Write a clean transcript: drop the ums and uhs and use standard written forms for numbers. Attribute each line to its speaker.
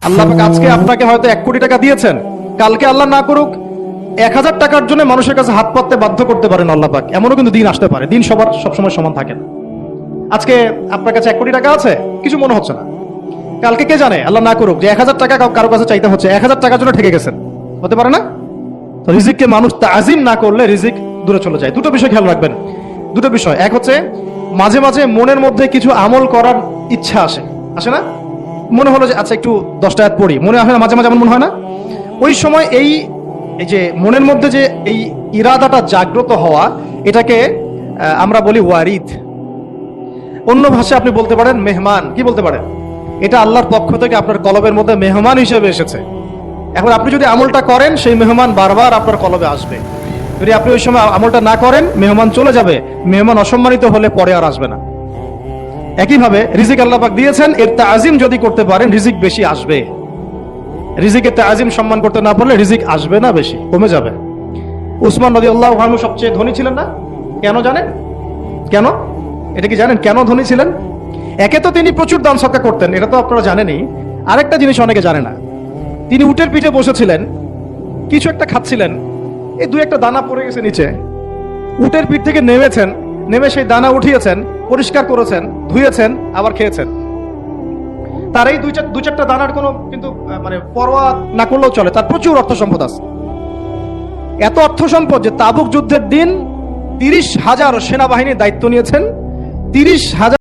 Speaker 1: আল্লাহ পাক আজকে আপনাকে হয়তো 1 কোটি টাকা দিয়েছেন, কালকে আল্লাহ না করুক 1000 টাকার জন্য মানুষের কাছে হাত পাততে বাধ্য করতে পারেন আল্লাহ পাক। এমনও কিন্তু দিন আসতে পারে, দিন সবার সবসময় সমান থাকে না। আজকে আপনার কাছে 1 কোটি টাকা আছে, কিছু মনে হচ্ছে না। কালকে কে জানে, আল্লাহ না করুক যে 1000 টাকা কারো কাছে চাইতে হচ্ছে, 1000 টাকার জন্য ঠকে গেছেন, হতে পারে না? তো রিজিককে মানুষ তাজিম না করলে রিজিক দূরে চলে যায়। দুটো বিষয় খেয়াল রাখবেন, দুটো বিষয়। এক হচ্ছে মাঝে মাঝে মনের মধ্যে কিছু আমল করার ইচ্ছা আসে না? মনে হলো যে আচ্ছা একটু 10টা আয়াত পড়ি, মনে হয় না মাঝে মাঝে এমন মনে হয় না? ওই সময় এই যে মনের মধ্যে যে এই ইরাদাটা জাগ্রত হওয়া, এটাকে আমরা বলি ওয়ারিদ। অন্য ভাষায় আপনি বলতে পারেন মেহমান। কি বলতে পারেন? এটা আল্লাহর পক্ষ থেকে আপনার কলবের মধ্যে মেহমান হিসেবে এসেছে। এখন আপনি যদি আমলটা করেন, সেই মেহমান বারবার আপনার কলবে আসবে। যদি আপনি ওই সময় আমলটা না করেন, মেহমান চলে যাবে। মেহমান অসম্মানিত হলে পরে আর আসবে না। একইভাবে রিজিক আল্লাহ পাক দিয়েছেন, এর তাজিম যদি করতে পারেন রিজিক বেশি আসবে। রিজিকের তাজিম সম্মান করতে না পারলে রিজিক আসবে না, বেশি কমে যাবে। উসমান রাদিয়াল্লাহু আনহু সবচেয়ে ধনী ছিলেন না? কেন জানেন? কেন? এটা কি জানেন কেন ধনী ছিলেন? একে তো তিনি প্রচুর দান সদকা করতেন, এটা তো আপনারা জানেনই। আরেকটা জিনিস অনেকে জানে না, তিনি উটের পিঠে বসেছিলেন, কিছু একটা খাচ্ছিলেন, এই 2-1টা দানা পড়ে গেছে নিচে। উটের পিঠ থেকে নেমেছেন, নেমে সেই দানা উঠিয়েছেন, পরিষ্কার করেছেন, ধুয়েছেন, আবার খেয়েছেন। তার এই 2-4টা দানার কোনো কিন্তু মানে পরোয়া না করলেও চলে। তার প্রচুর অর্থ সম্পদ আছে, এত অর্থ সম্পদ যে তাবুক যুদ্ধের দিন 30,000 সেনাবাহিনীর দায়িত্ব নিয়েছেন। 30,000